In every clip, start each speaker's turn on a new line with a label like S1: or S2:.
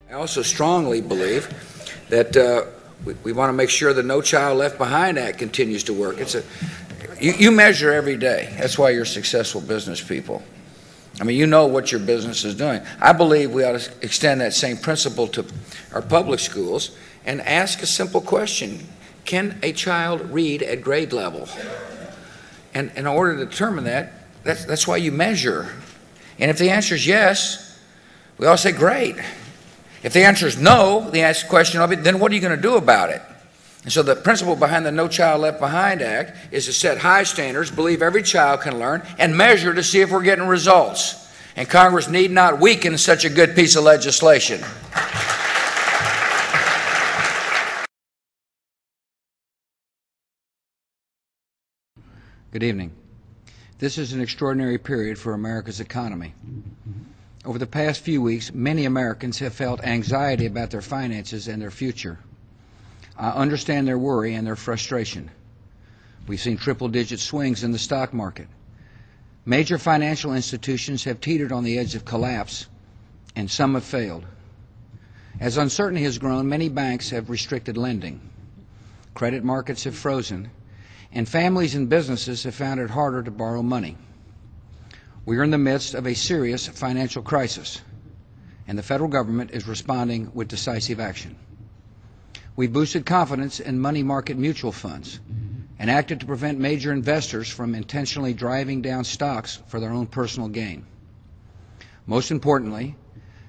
S1: I also strongly believe that we want to make sure the No Child Left Behind Act continues to work. You measure every day. That's why you're successful business people. I mean, you know what your business is doing. I believe we ought to extend that same principle to our public schools and ask a simple question. Can a child read at grade level? And in order to determine that, that's why you measure. And if the answer is yes, we all say, great. If the answer is no, the question will be, then what are you going to do about it? And so the principle behind the No Child Left Behind Act is to set high standards, believe every child can learn, and measure to see if we're getting results. And Congress need not weaken such a good piece of legislation.
S2: Good evening. This is an extraordinary period for America's economy. Over the past few weeks, many Americans have felt anxiety about their finances and their future. I understand their worry and their frustration. We've seen triple-digit swings in the stock market. Major financial institutions have teetered on the edge of collapse, and some have failed. As uncertainty has grown, many banks have restricted lending. Credit markets have frozen, and families and businesses have found it harder to borrow money. We are in the midst of a serious financial crisis, and the federal government is responding with decisive action. We boosted confidence in money market mutual funds and acted to prevent major investors from intentionally driving down stocks for their own personal gain. Most importantly,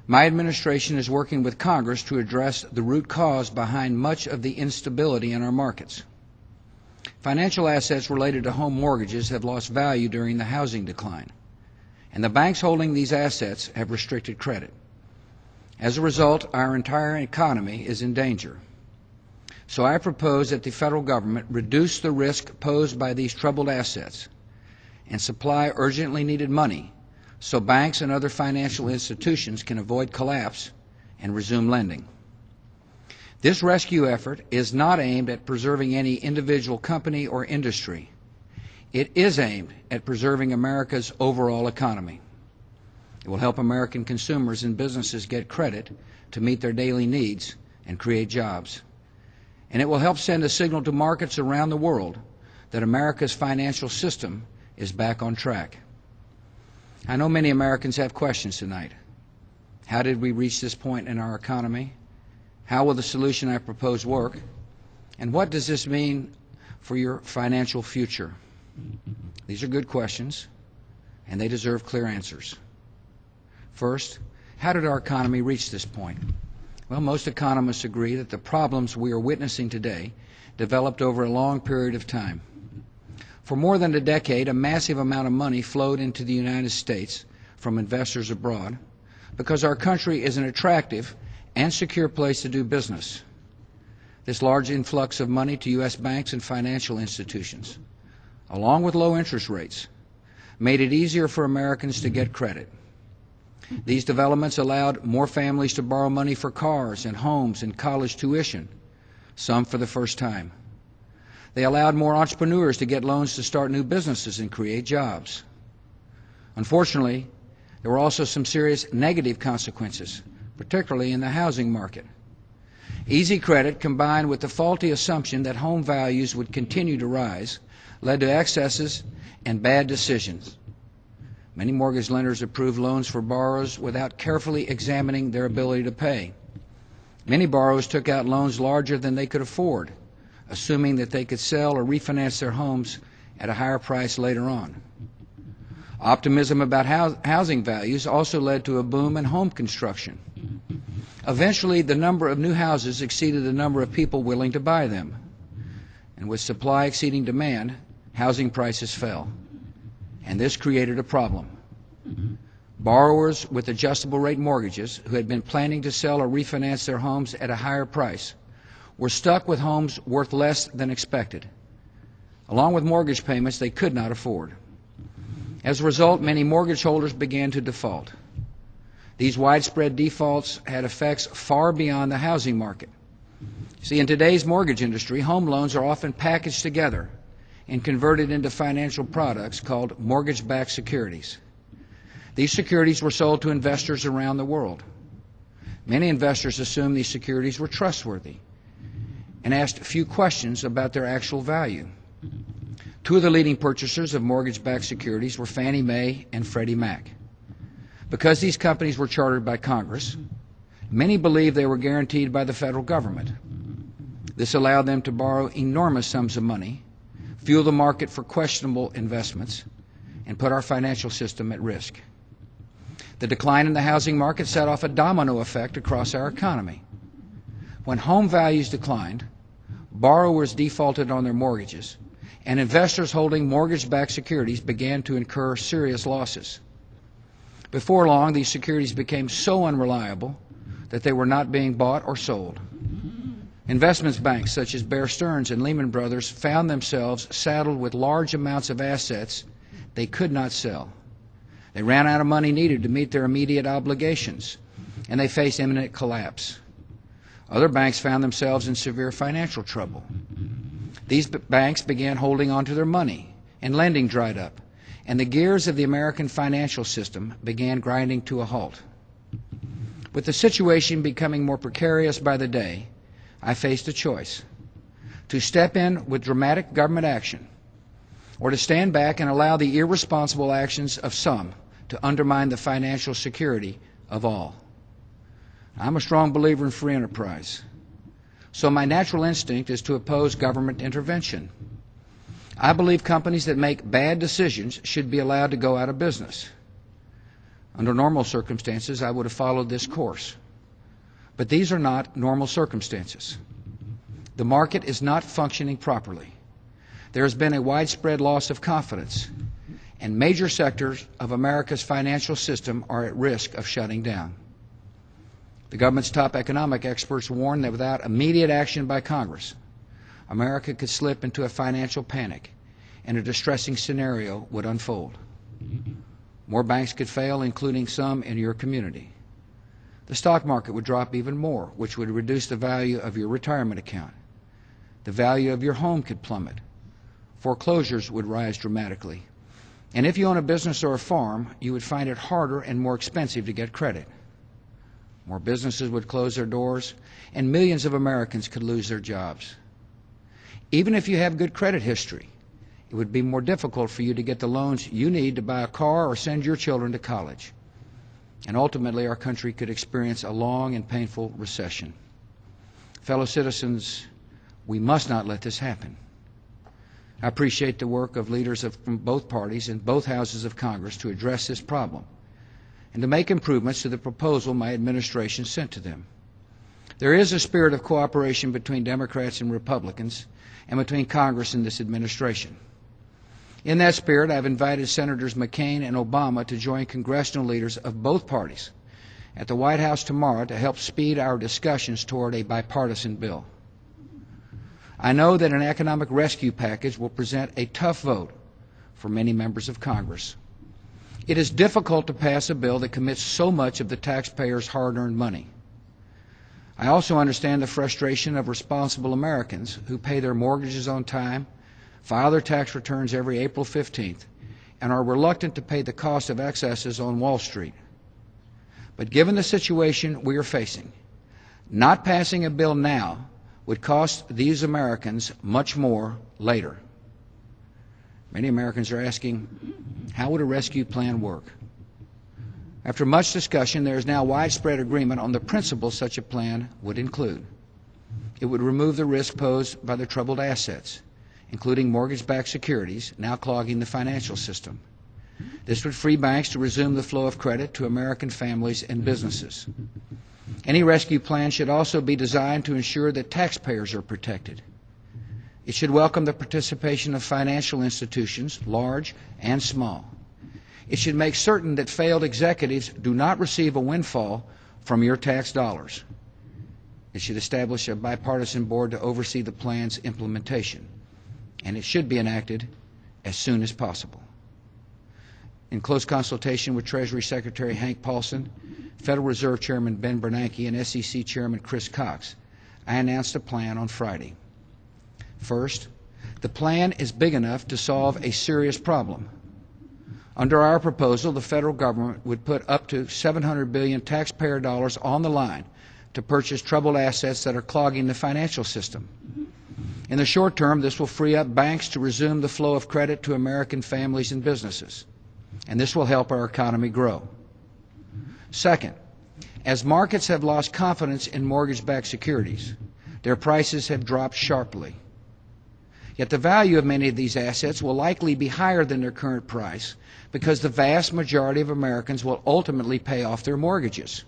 S2: my administration is working with Congress to address the root cause behind much of the instability in our markets. Financial assets related to home mortgages have lost value during the housing decline, and the banks holding these assets have restricted credit. As a result, our entire economy is in danger. So I propose that the federal government reduce the risk posed by these troubled assets and supply urgently needed money so banks and other financial institutions can avoid collapse and resume lending. This rescue effort is not aimed at preserving any individual company or industry. It is aimed at preserving America's overall economy. It will help American consumers and businesses get credit to meet their daily needs and create jobs. And it will help send a signal to markets around the world that America's financial system is back on track. I know many Americans have questions tonight. How did we reach this point in our economy? How will the solution I propose work? And what does this mean for your financial future? These are good questions, and they deserve clear answers. First, how did our economy reach this point? Well, most economists agree that the problems we are witnessing today developed over a long period of time. For more than a decade, a massive amount of money flowed into the United States from investors abroad because our country is an attractive and secure place to do business. This large influx of money to U.S. banks and financial institutions, along with low interest rates, made it easier for Americans to get credit. These developments allowed more families to borrow money for cars and homes and college tuition, some for the first time. They allowed more entrepreneurs to get loans to start new businesses and create jobs. Unfortunately, there were also some serious negative consequences, particularly in the housing market. Easy credit, combined with the faulty assumption that home values would continue to rise, led to excesses and bad decisions. Many mortgage lenders approved loans for borrowers without carefully examining their ability to pay. Many borrowers took out loans larger than they could afford, assuming that they could sell or refinance their homes at a higher price later on. Optimism about housing values also led to a boom in home construction. Eventually, the number of new houses exceeded the number of people willing to buy them. And with supply exceeding demand, housing prices fell. And this created a problem. Borrowers with adjustable rate mortgages who had been planning to sell or refinance their homes at a higher price were stuck with homes worth less than expected, along with mortgage payments they could not afford. As a result, many mortgage holders began to default. These widespread defaults had effects far beyond the housing market. See, in today's mortgage industry, home loans are often packaged together and converted into financial products called mortgage-backed securities. These securities were sold to investors around the world. Many investors assumed these securities were trustworthy and asked few questions about their actual value. Two of the leading purchasers of mortgage-backed securities were Fannie Mae and Freddie Mac. Because these companies were chartered by Congress, many believed they were guaranteed by the federal government. This allowed them to borrow enormous sums of money, fuel the market for questionable investments, and put our financial system at risk. The decline in the housing market set off a domino effect across our economy. When home values declined, borrowers defaulted on their mortgages, and investors holding mortgage-backed securities began to incur serious losses. Before long, these securities became so unreliable that they were not being bought or sold. Investment banks such as Bear Stearns and Lehman Brothers found themselves saddled with large amounts of assets they could not sell. They ran out of money needed to meet their immediate obligations, and they faced imminent collapse. Other banks found themselves in severe financial trouble. These banks began holding on to their money, and lending dried up, and the gears of the American financial system began grinding to a halt. With the situation becoming more precarious by the day, I faced a choice: to step in with dramatic government action, or to stand back and allow the irresponsible actions of some to undermine the financial security of all. I'm a strong believer in free enterprise, so my natural instinct is to oppose government intervention. I believe companies that make bad decisions should be allowed to go out of business. Under normal circumstances, I would have followed this course. But these are not normal circumstances. The market is not functioning properly. There has been a widespread loss of confidence, and major sectors of America's financial system are at risk of shutting down. The government's top economic experts warn that without immediate action by Congress, America could slip into a financial panic, and a distressing scenario would unfold. More banks could fail, including some in your community. The stock market would drop even more, which would reduce the value of your retirement account. The value of your home could plummet. Foreclosures would rise dramatically. And if you own a business or a farm, you would find it harder and more expensive to get credit. More businesses would close their doors, and millions of Americans could lose their jobs. Even if you have good credit history, it would be more difficult for you to get the loans you need to buy a car or send your children to college. And ultimately, our country could experience a long and painful recession. Fellow citizens, we must not let this happen. I appreciate the work of leaders from both parties in both houses of Congress to address this problem and to make improvements to the proposal my administration sent to them. There is a spirit of cooperation between Democrats and Republicans and between Congress and this administration. In that spirit, I have invited Senators McCain and Obama to join congressional leaders of both parties at the White House tomorrow to help speed our discussions toward a bipartisan bill. I know that an economic rescue package will present a tough vote for many members of Congress. It is difficult to pass a bill that commits so much of the taxpayers' hard-earned money. I also understand the frustration of responsible Americans who pay their mortgages on time, file their tax returns every April 15th, and are reluctant to pay the cost of excesses on Wall Street. But given the situation we are facing, not passing a bill now would cost these Americans much more later. Many Americans are asking, how would a rescue plan work? After much discussion, there is now widespread agreement on the principles such a plan would include. It would remove the risk posed by the troubled assets, including mortgage-backed securities, now clogging the financial system. This would free banks to resume the flow of credit to American families and businesses. Any rescue plan should also be designed to ensure that taxpayers are protected. It should welcome the participation of financial institutions, large and small. It should make certain that failed executives do not receive a windfall from your tax dollars. It should establish a bipartisan board to oversee the plan's implementation, and it should be enacted as soon as possible. In close consultation with Treasury Secretary Hank Paulson, Federal Reserve Chairman Ben Bernanke, and SEC Chairman Chris Cox, I announced a plan on Friday. First, the plan is big enough to solve a serious problem. Under our proposal, the federal government would put up to $700 billion taxpayer dollars on the line to purchase troubled assets that are clogging the financial system. In the short term, this will free up banks to resume the flow of credit to American families and businesses, and this will help our economy grow. Second, as markets have lost confidence in mortgage-backed securities, their prices have dropped sharply. Yet the value of many of these assets will likely be higher than their current price because the vast majority of Americans will ultimately pay off their mortgages.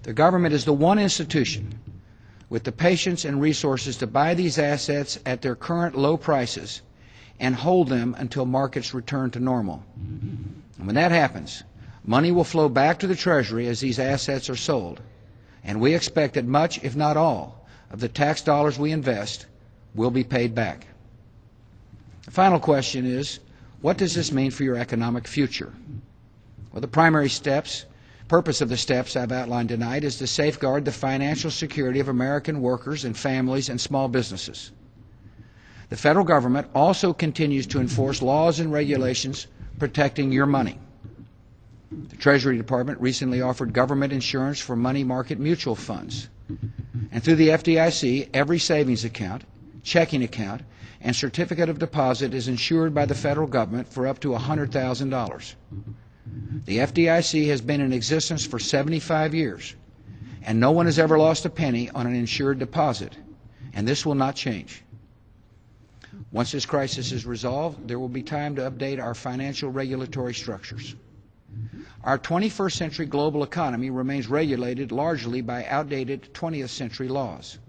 S2: The government is the one institution with the patience and resources to buy these assets at their current low prices and hold them until markets return to normal. And when that happens, money will flow back to the Treasury as these assets are sold, and we expect that much, if not all, of the tax dollars we invest will be paid back. The final question is, what does this mean for your economic future? Well, the primary purpose of the steps I've outlined tonight is to safeguard the financial security of American workers and families and small businesses. The federal government also continues to enforce laws and regulations protecting your money. The Treasury Department recently offered government insurance for money market mutual funds. And through the FDIC, every savings account, checking account, and certificate of deposit is insured by the federal government for up to $100,000. The FDIC has been in existence for 75 years, and no one has ever lost a penny on an insured deposit, and this will not change. Once this crisis is resolved, there will be time to update our financial regulatory structures. Our 21st century global economy remains regulated largely by outdated 20th century laws.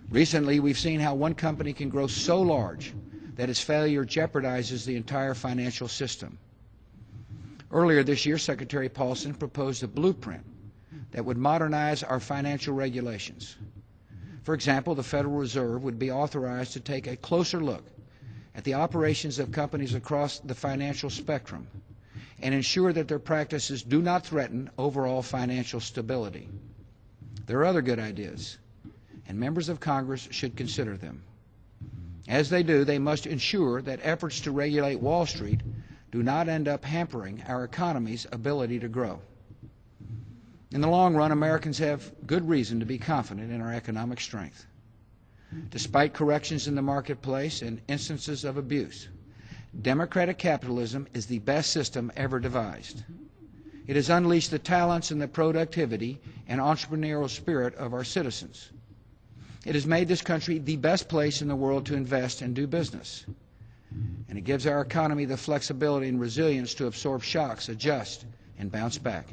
S2: Recently, we've seen how one company can grow so large that its failure jeopardizes the entire financial system. Earlier this year, Secretary Paulson proposed a blueprint that would modernize our financial regulations. For example, the Federal Reserve would be authorized to take a closer look at the operations of companies across the financial spectrum and ensure that their practices do not threaten overall financial stability. There are other good ideas, and members of Congress should consider them. As they do, they must ensure that efforts to regulate Wall Street do not end up hampering our economy's ability to grow. In the long run, Americans have good reason to be confident in our economic strength. Despite corrections in the marketplace and instances of abuse, democratic capitalism is the best system ever devised. It has unleashed the talents and the productivity and entrepreneurial spirit of our citizens. It has made this country the best place in the world to invest and do business. And it gives our economy the flexibility and resilience to absorb shocks, adjust, and bounce back.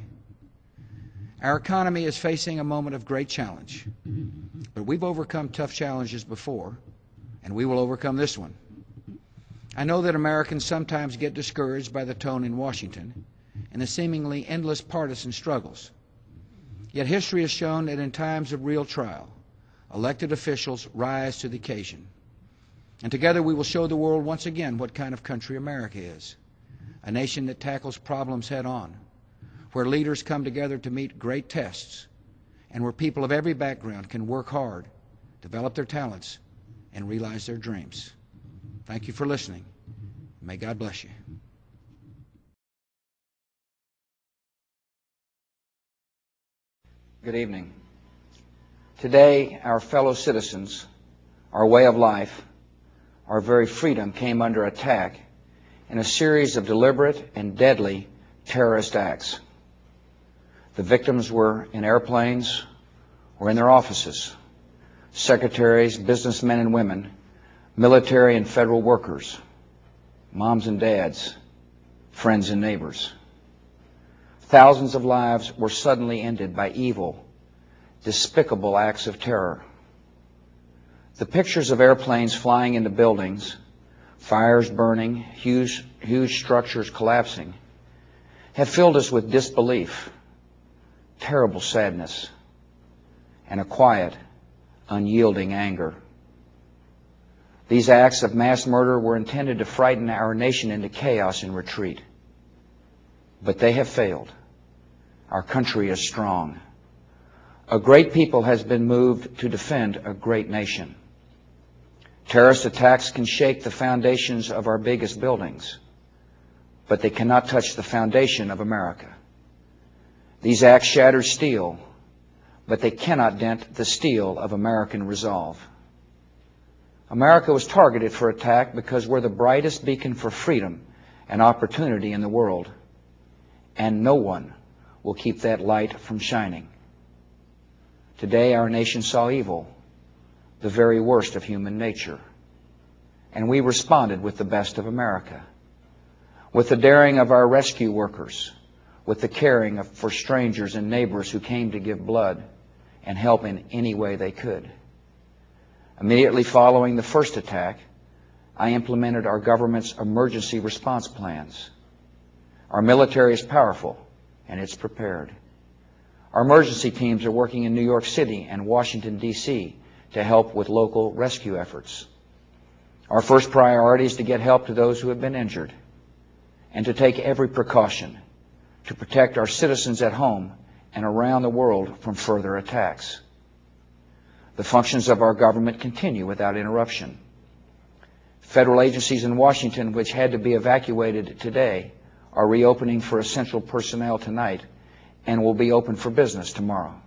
S2: Our economy is facing a moment of great challenge, but we've overcome tough challenges before, and we will overcome this one. I know that Americans sometimes get discouraged by the tone in Washington and the seemingly endless partisan struggles. Yet history has shown that in times of real trial, elected officials rise to the occasion. And together we will show the world once again what kind of country America is. A nation that tackles problems head on, where leaders come together to meet great tests, and where people of every background can work hard, develop their talents, and realize their dreams. Thank you for listening. May God bless you. Good evening. Today, our fellow citizens, our way of life, our very freedom came under attack in a series of deliberate and deadly terrorist acts. The victims were in airplanes or in their offices, secretaries, businessmen and women, military and federal workers, moms and dads, friends and neighbors. Thousands of lives were suddenly ended by evil, despicable acts of terror. The pictures of airplanes flying into buildings, fires burning, huge structures collapsing, have filled us with disbelief, terrible sadness, and a quiet, unyielding anger. These acts of mass murder were intended to frighten our nation into chaos and retreat. But they have failed. Our country is strong. A great people has been moved to defend a great nation. Terrorist attacks can shake the foundations of our biggest buildings, but they cannot touch the foundation of America. These acts shatter steel, but they cannot dent the steel of American resolve. America was targeted for attack because we're the brightest beacon for freedom and opportunity in the world, and no one will keep that light from shining. Today, our nation saw evil, the very worst of human nature, and we responded with the best of America, with the daring of our rescue workers, with the caring for strangers and neighbors who came to give blood and help in any way they could. Immediately following the first attack, I implemented our government's emergency response plans. Our military is powerful, and it's prepared. Our emergency teams are working in New York City and Washington, D.C. to help with local rescue efforts. Our first priority is to get help to those who have been injured and to take every precaution to protect our citizens at home and around the world from further attacks. The functions of our government continue without interruption. Federal agencies in Washington, which had to be evacuated today, are reopening for essential personnel tonight and will be open for business tomorrow.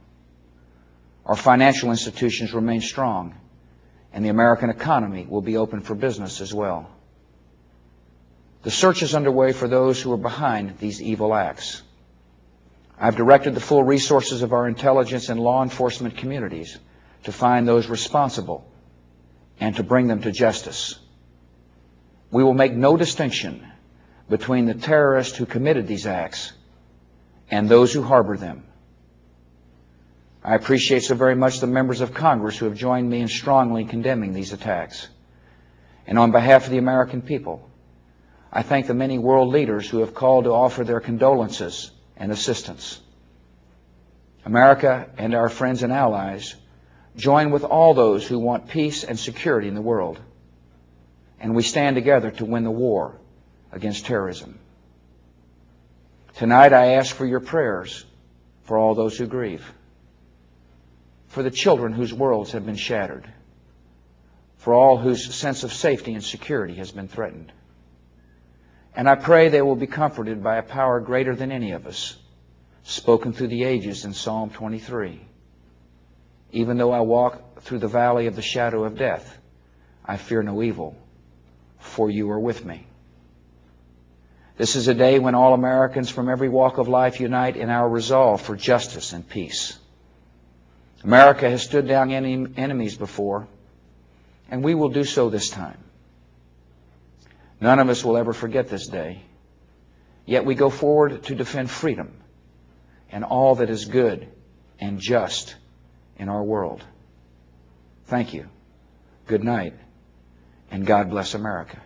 S2: Our financial institutions remain strong, and the American economy will be open for business as well. The search is underway for those who are behind these evil acts. I've directed the full resources of our intelligence and law enforcement communities to find those responsible and to bring them to justice. We will make no distinction between the terrorists who committed these acts and those who harbor them. I appreciate so very much the members of Congress who have joined me in strongly condemning these attacks. And on behalf of the American people, I thank the many world leaders who have called to offer their condolences and assistance. America and our friends and allies join with all those who want peace and security in the world, and we stand together to win the war against terrorism. Tonight I ask for your prayers for all those who grieve, for the children whose worlds have been shattered, for all whose sense of safety and security has been threatened. And I pray they will be comforted by a power greater than any of us, spoken through the ages in Psalm 23. Even though I walk through the valley of the shadow of death, I fear no evil, for you are with me. This is a day when all Americans from every walk of life unite in our resolve for justice and peace. America has stood down enemies before, and we will do so this time. None of us will ever forget this day, yet we go forward to defend freedom and all that is good and just in our world. Thank you. Good night, and God bless America.